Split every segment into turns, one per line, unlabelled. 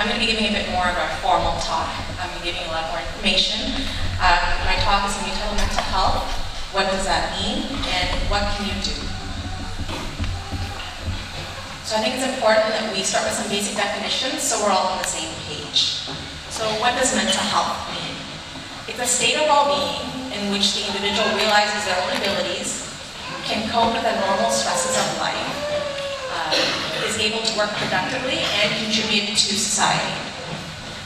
I'm going to be giving a bit more of a formal talk. I'm going to be giving a lot more information. My talk is going to be titled Mental Health. What does that mean? And what can you do? So I think it's important that we start with some basic definitions so we're all on the same page. So what does mental health mean? It's a state of well-being in which the individual realizes their own abilities, can cope with the normal stresses of life, is able to work productively and contribute to society.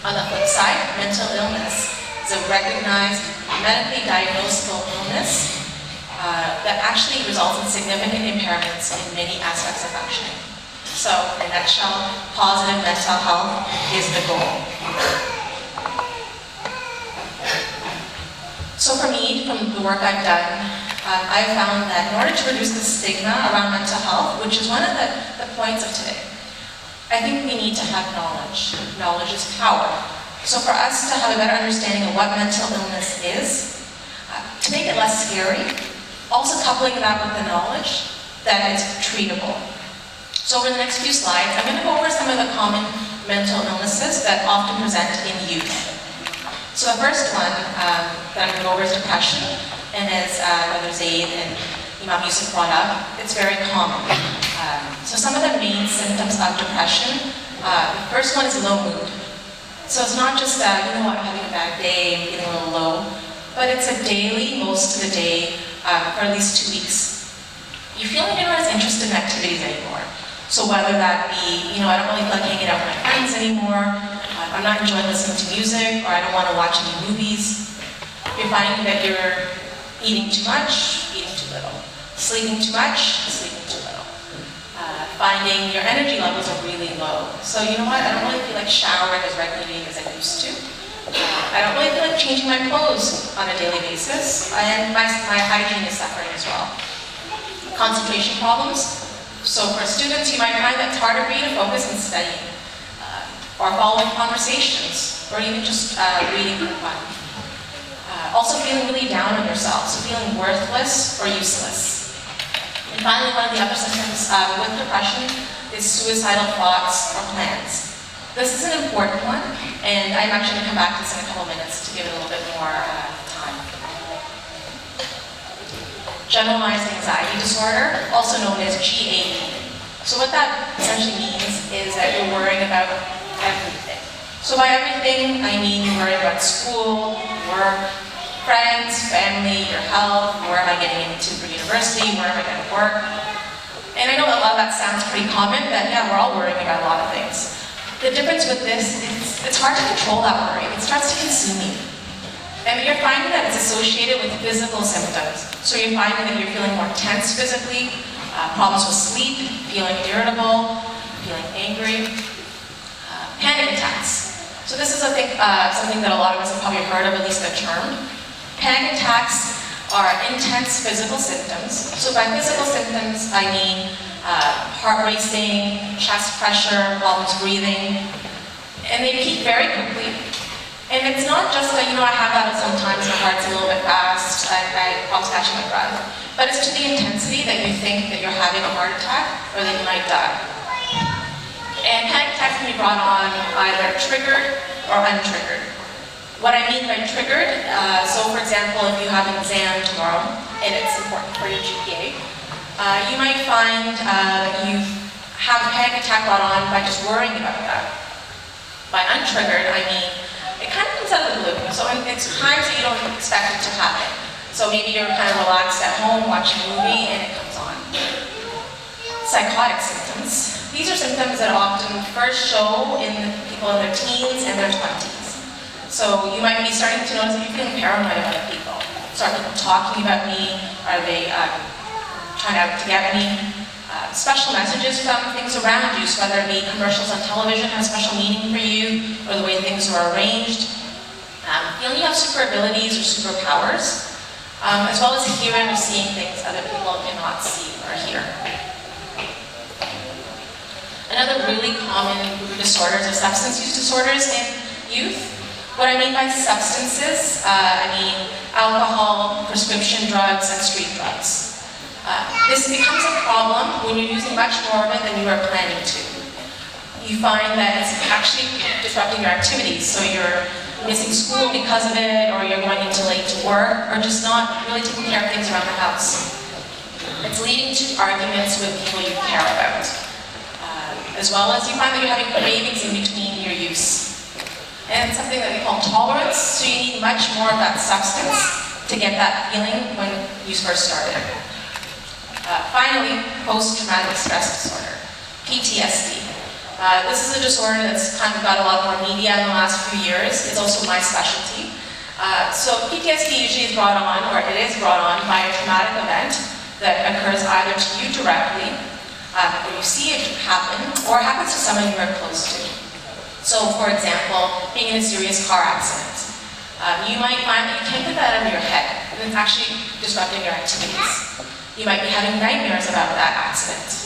On the flip side, mental illness is a recognized, medically diagnosable illness that actually results in significant impairments in many aspects of functioning. So, in a nutshell, positive mental health is the goal. So for me, from the work I've done, I found that in order to reduce the stigma around mental health, which is one of the points of today, I think we need to have knowledge. Knowledge is power. So for us to have a better understanding of what mental illness is, to make it less scary, also coupling that with the knowledge that it's treatable. So over the next few slides, I'm going to go over some of the common mental illnesses that often present in youth. So the first one that I'm going to go over is depression, and as Brother Zaid and Imam Yusuf brought up, it's very common. So some of the main symptoms of depression, the first one is low mood. So it's not just you know what, I'm having a bad day, I'm feeling a little low, but it's a daily, most of the day, for at least 2 weeks. You feel like you're not as interested in activities anymore. So whether that be, I don't really feel like hanging out with my friends anymore, I'm not enjoying listening to music, or I don't want to watch any movies. You're finding that you're eating too much, eating too little. Sleeping too much, sleeping too little. Finding your energy levels are really low. So you know what, I don't really feel like showering as regularly as I used to. I don't really feel like changing my clothes on a daily basis, and my hygiene is suffering as well. Concentration problems. So for students, you might find that it's harder for you to focus on studying, or following conversations, or even just reading for fun. Also feeling really down on yourself, so feeling worthless or useless. And finally, one of the other symptoms with depression is suicidal thoughts or plans. This is an important one, and I'm actually going to come back to this in a couple minutes to give it a little bit more time. Generalized anxiety disorder, also known as GAD. So what that essentially means is that you're worrying about everything. So by everything, I mean you're worried about school, work, friends, family, your health, where am I getting into for university, where am I going to work. And I know a lot of that sounds pretty common, but yeah, we're all worrying about a lot of things. The difference with this is it's hard to control that worry. It starts to consume you. And you're finding that it's associated with physical symptoms. So you're finding that you're feeling more tense physically, problems with sleep, feeling irritable, feeling angry, panic attacks. So this is, I think, something that a lot of us have probably heard of, at least the term. Panic attacks are intense physical symptoms. So by physical symptoms, I mean heart racing, chest pressure, problems breathing, and they peak very quickly. And it's not just that, I have that sometimes, my heart's a little bit fast, I'm catching my breath. But it's to the intensity that you think that you're having a heart attack or that you might die. And panic attacks can be brought on either triggered or untriggered. What I mean by triggered, so for example, if you have an exam tomorrow and it's important for your GPA, you might find that you have a panic attack brought on by just worrying about that. By untriggered, I mean, it kind of comes out of the blue. So it's times that you don't expect it to happen. So maybe you're kind of relaxed at home, watching a movie, and it comes on. Psychotic symptoms. These are symptoms that often first show in people in their teens and their 20s. So you might be starting to notice that you're feeling paranoid about people. So are people talking about me? Are they trying to get me? Special messages from things around you, so whether it be commercials on television have special meaning for you, or the way things are arranged. Feeling you have super abilities or superpowers, as well as hearing or seeing things other people cannot see or hear. Another really common group of disorders are substance use disorders in youth. What I mean by substances, I mean alcohol, prescription drugs, and street drugs. This becomes a problem when you're using much more of it than you were planning to. you find that it's actually disrupting your activities. So you're missing school because of it, or you're going into late to work, or just not really taking care of things around the house. It's leading to arguments with people you care about. As well as you find that you're having cravings in between your use. And it's something that we call tolerance, so you need much more of that substance to get that feeling when you first started. Finally, post-traumatic stress disorder, PTSD. This is a disorder that's kind of got a lot more media in the last few years. It's also my specialty. So PTSD usually is brought on, or it is brought on, by a traumatic event that occurs either to you directly, or you see it happen, or happens to someone you are close to. So, for example, being in a serious car accident. You might find that you can't get that out of your head, and it's actually disrupting your activities. You might be having nightmares about that accident.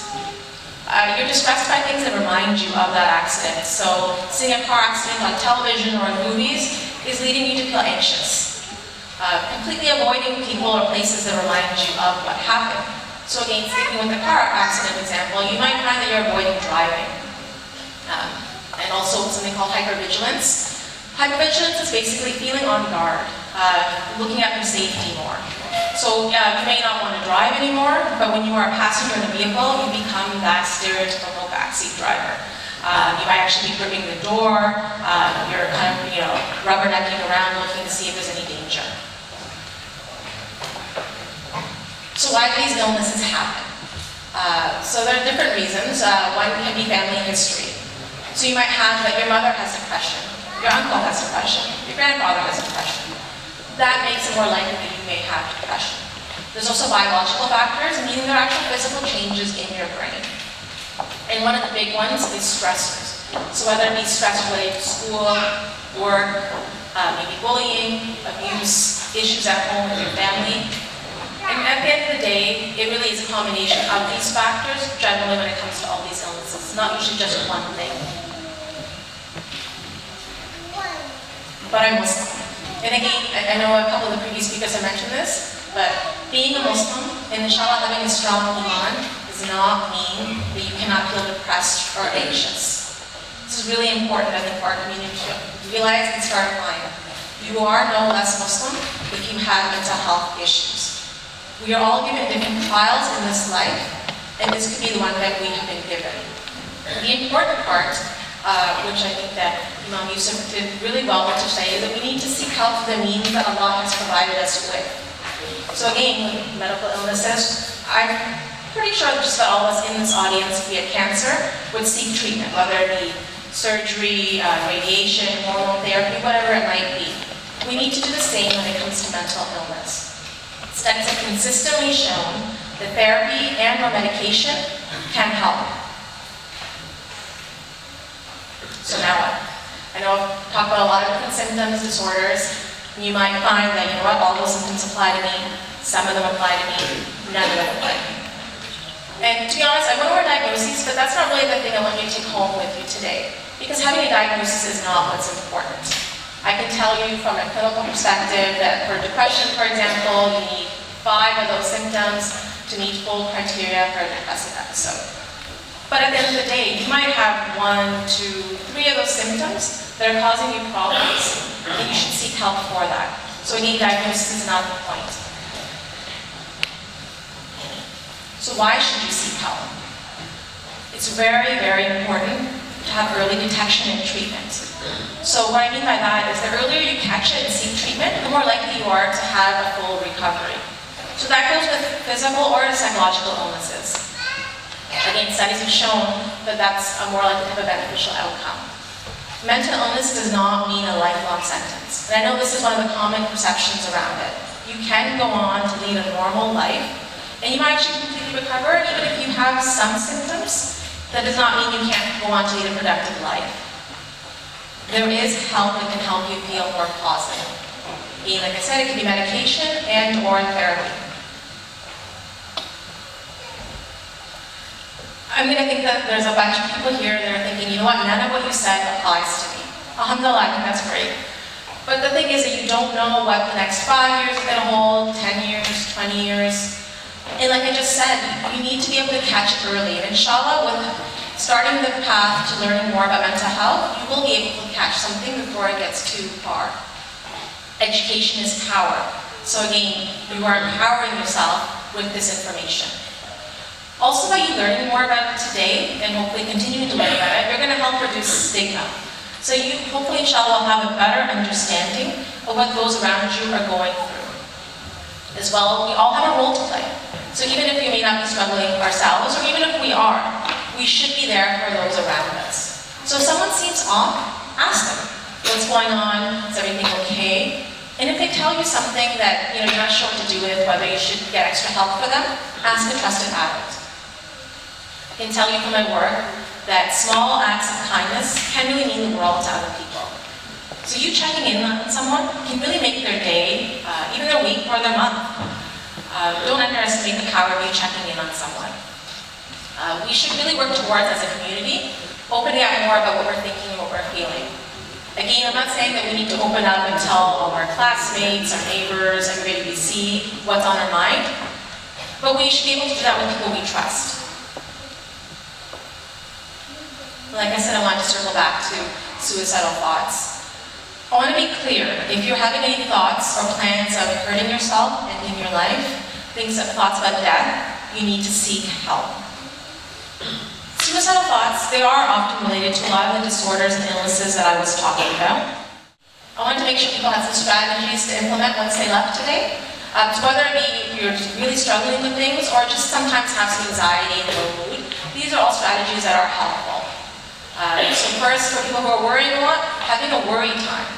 You're distressed by things that remind you of that accident. So seeing a car accident on television or in movies is leading you to feel anxious. Completely avoiding people or places that remind you of what happened. So again, sticking with the car accident example, you might find that you're avoiding driving. And also something called hypervigilance. Hypervigilance is basically feeling on guard, looking at your safety more. So you may not want to drive anymore, but when you are a passenger in a vehicle, you become that stereotypical backseat driver. You might actually be gripping the door, you're kind of, rubbernecking around looking to see if there's any danger. So why do these illnesses happen? So there are different reasons. One can be family history. So you might have that your mother has depression, your uncle has depression, your grandfather has depression. That makes it more likely that you may have depression. There's also biological factors, meaning there are actual physical changes in your brain. And one of the big ones is stressors. So whether it be stress related to school, work, maybe bullying, abuse, issues at home with your family. And at the end of the day, it really is a combination of these factors, generally when it comes to all these illnesses. It's not usually just one thing. But I'm Muslim. And again, I know a couple of the previous speakers have mentioned this, but being a Muslim and inshallah having a strong iman does not mean that you cannot feel depressed or anxious. This is really important, I think, for our community to realize and start applying. You are no less Muslim if you have mental health issues. We are all given different trials in this life, and this could be the one that we have been given. The important part, which I think that Imam Yusuf did really well to say, is that we need to seek help for the means that Allah has provided us with. So again, medical illnesses, I'm pretty sure that just about all of us in this audience, if we had cancer, would seek treatment, whether it be surgery, radiation, hormone therapy, whatever it might be. We need to do the same when it comes to mental illness. Studies have consistently shown that therapy and or medication can help. So now what? I know I've talked about a lot of different symptoms, disorders. You might find that, all those symptoms apply to me, some of them apply to me, none of them apply to me. And to be honest, I went over diagnoses, but that's not really the thing I want you to take home with you today. Because having a diagnosis is not what's important. I can tell you from a clinical perspective that for depression, for example, you need 5 of those symptoms to meet full criteria for a depressive episode. But at the end of the day, you might have 1, 2, 3 of those symptoms that are causing you problems, and you should seek help for that. So again, diagnosis is not the point. So why should you seek help? It's very, very important to have early detection and treatment. So what I mean by that is the earlier you catch it and seek treatment, the more likely you are to have a full recovery. So that goes with physical or psychological illnesses. Again, studies have shown that that's a more likely to have a beneficial outcome. Mental illness does not mean a lifelong sentence. And I know this is one of the common perceptions around it. You can go on to lead a normal life, and you might actually completely recover, even if you have some symptoms. That does not mean you can't go on to lead a productive life. There is help that can help you feel more positive. And like I said, it can be medication and or therapy. I'm going to think that there's a bunch of people here that are thinking, you know what, none of what you said applies to me. Alhamdulillah, I think that's great. But the thing is that you don't know what the next 5 years is going to hold, 10 years, 20 years. And like I just said, you need to be able to catch it early. And inshallah, with starting the path to learning more about mental health, you will be able to catch something before it gets too far. Education is power. So again, you are empowering yourself with this information. Also, by you learning more about it today, and hopefully continuing to learn about it, you're going to help reduce stigma. So you hopefully, inshallah, will have a better understanding of what those around you are going through. As well, we all have a role to play. So even if we may not be struggling ourselves, or even if we are, we should be there for those around us. So if someone seems off, ask them, what's going on? Is everything okay? And if they tell you something that you're not sure what to do with, whether you should get extra help for them, ask a trusted adult. I can tell you from my work that small acts of kindness can really mean the world to other people. So you checking in on someone can really make their day, even their week or their month. Don't underestimate the power of you checking in on someone. We should really work towards, as a community, opening up more about what we're thinking and what we're feeling. Again, I'm not saying that we need to open up and tell all of our classmates, our neighbors, everybody we see what's on our mind, but we should be able to do that with people we trust. Like I said, I want to circle back to suicidal thoughts. I want to be clear, if you're having any thoughts or plans of hurting yourself, ending your life, thoughts about death, you need to seek help. Suicidal thoughts, they are often related to a lot of the disorders and illnesses that I was talking about. I want to make sure people have some strategies to implement once they left today. So whether it be you're really struggling with things or just sometimes have some anxiety and low mood, these are all strategies that are helpful. So first, for people who are worrying a lot, having a worry time.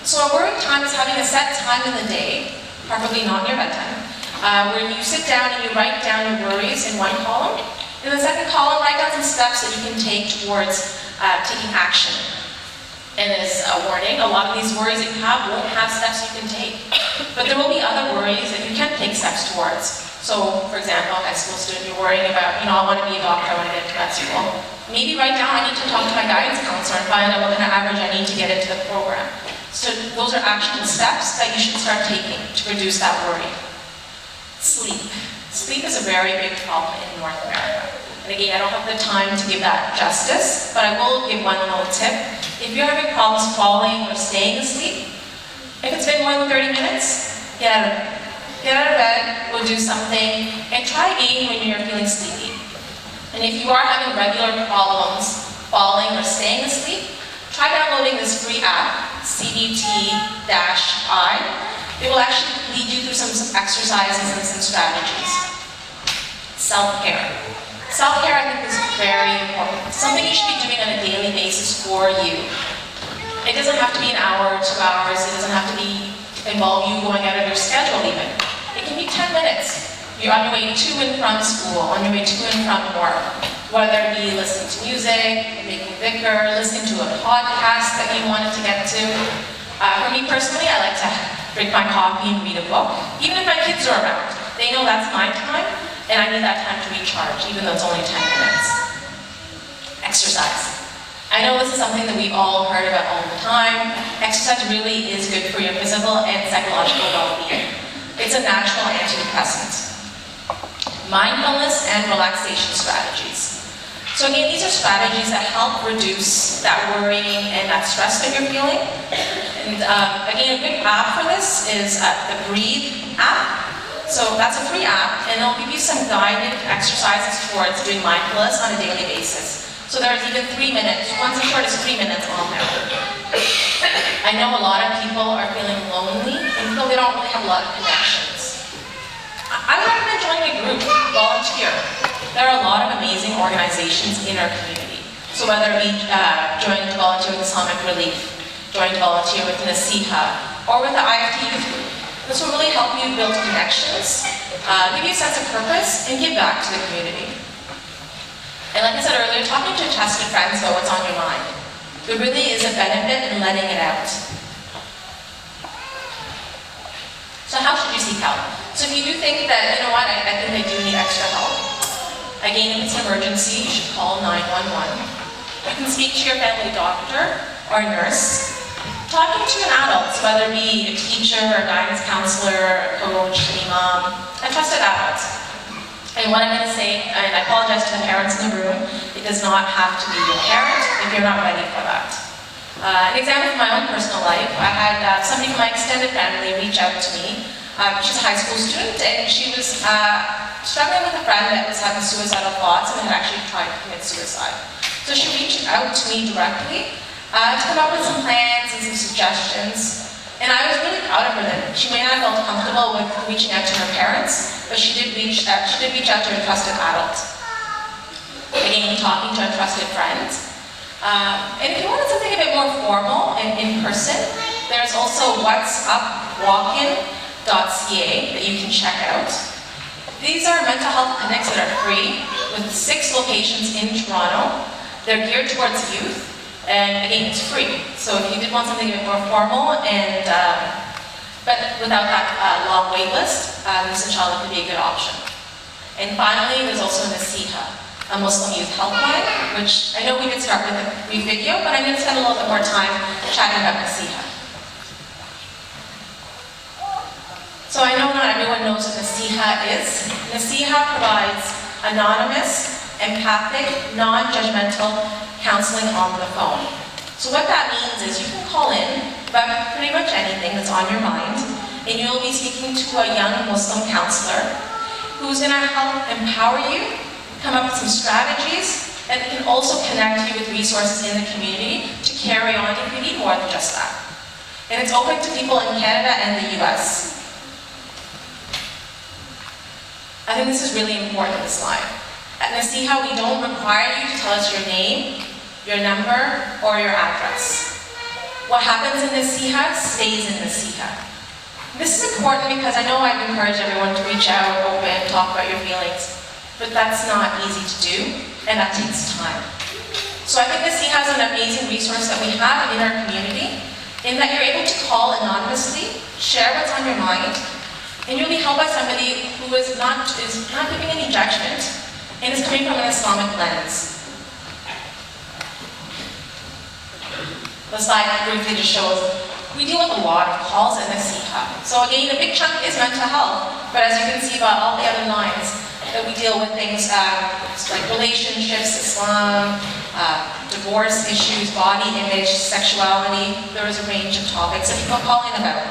So a worry time is having a set time in the day, preferably not near bedtime, where you sit down and you write down your worries in one column. In the second column, write down some steps that you can take towards taking action. And as a warning, a lot of these worries that you have won't have steps you can take. But there will be other worries that you can take steps towards. So, for example, high school student, you're worrying about, I want to be a doctor, I want to get into med school. Maybe write down, I need to talk to my guidance counselor and find out what kind of average I need to get into the program. So those are actionable steps that you should start taking to reduce that worry. Sleep. Sleep is a very big problem in North America. And again, I don't have the time to give that justice, but I will give one little tip. If you're having problems falling or staying asleep, if it's been more than 30 minutes, get out of bed. Get out of bed, go do something, and try again when you're feeling sleepy. And if you are having regular problems falling or staying asleep, try downloading this free app, CBT-I. It will actually lead you through some exercises and some strategies. Self-care. Self-care, I think, is very important. It's something you should be doing on a daily basis for you. It doesn't have to be an hour or 2 hours. It doesn't have to involve you going out of your schedule even. It can be 10 minutes. You're on your way to and from school, on your way to and from work. Whether it be listening to music, making dhikr, listening to a podcast that you wanted to get to. For me personally, I like to drink my coffee and read a book. Even if my kids are around, they know that's my time, and I need that time to recharge, even though it's only 10 minutes. Exercise. I know this is something that we've all heard about all the time. Exercise really is good for your physical and psychological well-being. It's a natural antidepressant. Mindfulness and relaxation strategies. So again, these are strategies that help reduce that worrying and that stress that you're feeling. And again, a good app for this is the Breathe app. So that's a free app, and it'll give you some guided exercises towards doing mindfulness on a daily basis. So there's even 3 minutes, one's as short as 3 minutes on there. I know a lot of people are feeling lonely and feel they don't really have a lot of connections. I would recommend joining a group, volunteer. There are a lot of amazing organizations in our community. So whether it be joining to volunteer with Islamic Relief, joining to volunteer with Naseeha, or with the IFT Youth Group. This will really help you build connections, give you a sense of purpose, and give back to the community. And like I said earlier, talking to trusted friends about what's on your mind. There really is a benefit in letting it out. So how should you seek help? So if you do think that, I think I do need extra help. Again, if it's an emergency, you should call 911. You can speak to your family doctor or nurse. Talking to an adult, whether it be a teacher, a guidance counselor, a coach, an imam, a trusted adult. And what I'm going to say, and I apologize to the parents in the room, it does not have to be your parent if you're not ready for that. An example from my own personal life, I had somebody from my extended family reach out to me. She's a high school student, and she was struggling with a friend that was having suicidal thoughts and had actually tried to commit suicide. So she reached out to me directly to come up with some plans and some suggestions. And I was really proud of her that she may not have felt comfortable with reaching out to her parents, but she did reach out to a trusted adult. Again, talking to a trusted friend. And if you wanted something a bit more formal and in person, there's also whatsupwalkin.ca that you can check out. These are mental health clinics that are free with 6 locations in Toronto. They're geared towards youth. And again, it's free. So if you did want something a bit more formal and but without that long wait list, this inshallah could be a good option. And finally, there's also Naseeha Muslim Youth Helpline, which I know we did start with a brief video, but I'm going to spend a little bit more time chatting about Naseeha. So I know not everyone knows what Naseeha is. Naseeha provides anonymous, empathic, non-judgmental counseling on the phone. So what that means is you can call in about pretty much anything that's on your mind, and you'll be speaking to a young Muslim counselor who's going to help empower you, come up with some strategies, and can also connect you with resources in the community to carry on if you need more than just that. And it's open to people in Canada and the US. I think this is really important, this slide. At Naseeha, we don't require you to tell us your name, your number, or your address. What happens in Naseeha stays in Naseeha. This is important because I know I've encouraged everyone to reach out, open, talk about your feelings, but that's not easy to do, and that takes time. So I think Naseeha is an amazing resource that we have in our community, in that you're able to call anonymously, share what's on your mind, and you'll be helped by somebody who is not giving any judgment, and is coming from an Islamic lens. The slide briefly just shows we deal with a lot of calls in Naseeha. So again, a big chunk is mental health, but as you can see about all the other lines, that we deal with things like relationships, Islam, divorce issues, body image, sexuality. There is a range of topics that people call in about.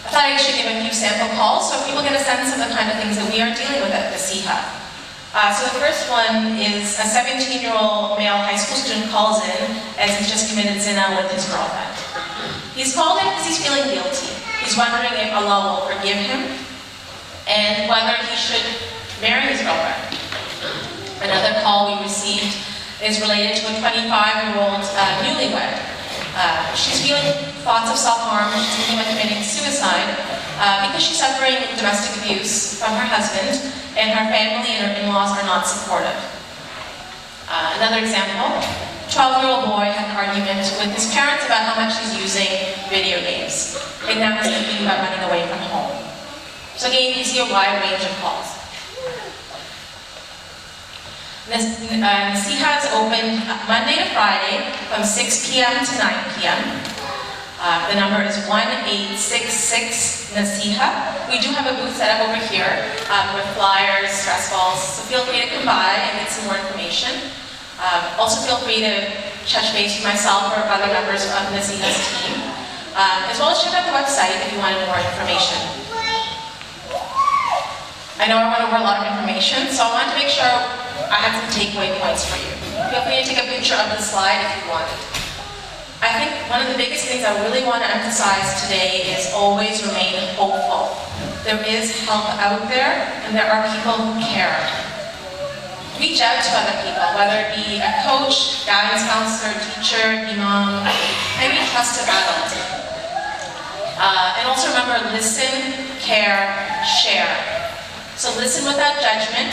I thought I should give a few sample calls so people get a sense of the kind of things that we are dealing with at Naseeha. So the first one is a 17-year-old male high school student calls in as he's just committed zina with his girlfriend. He's called in because he's feeling guilty. He's wondering if Allah will forgive him and whether he should marry his girlfriend. Another call we received is related to a 25-year-old newlywed. She's feeling thoughts of self-harm. She's thinking about committing suicide because she's suffering domestic abuse from her husband, and her family and her in-laws are not supportive. Another example, a 12-year-old boy had an argument with his parents about how much he's using video games, and now he's thinking about running away from home. So again, you see a wide range of calls. Naseeha is open Monday to Friday from 6 p.m. to 9 p.m. The number is 1-866-Naseeha. We do have a booth set up over here with flyers, stress balls, so feel free to come by and get some more information. Also feel free to touch base with myself or other members of Naseeha's team, as well as check out the website if you wanted more information. I know I went over a lot of information, so I wanted to make sure I had some takeaway points for you. Feel free to take a picture of the slide if you want. I think one of the biggest things I really want to emphasize today is always remain hopeful. There is help out there, and there are people who care. Reach out to other people, whether it be a coach, guidance counselor, teacher, imam, maybe a trusted adult. And also remember, listen, care, share. So listen without judgment.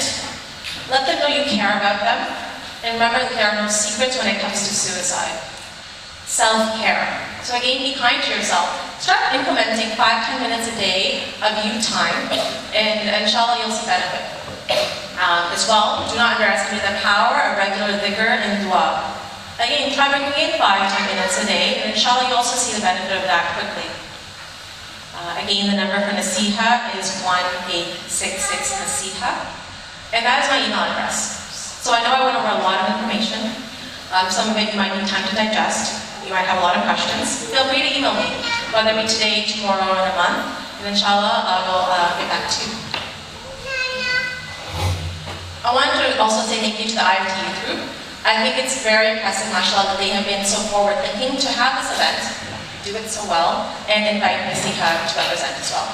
Let them know you care about them. And remember that there are no secrets when it comes to suicide. Self-care. So again, be kind to yourself. Start implementing 5-10 minutes a day of you time, and inshallah you'll see benefit. As well, do not underestimate the power of regular dhikr and dua. Again, try bringing in 5-10 minutes a day, and inshallah you'll also see the benefit of that quickly. Again, the number for Naseeha is 1866 Naseeha. And that is my email address. So I know I went over a lot of information. Some of it you might need time to digest. You might have a lot of questions. Feel free to email me, whether it be today, tomorrow, or in a month. And inshallah, I will get back to you. I wanted to also say thank you to the IFT Youth Group. I think it's very impressive, mashallah, that they have been so forward-thinking to have this event, do it so well, and invite Naseeha to represent as well.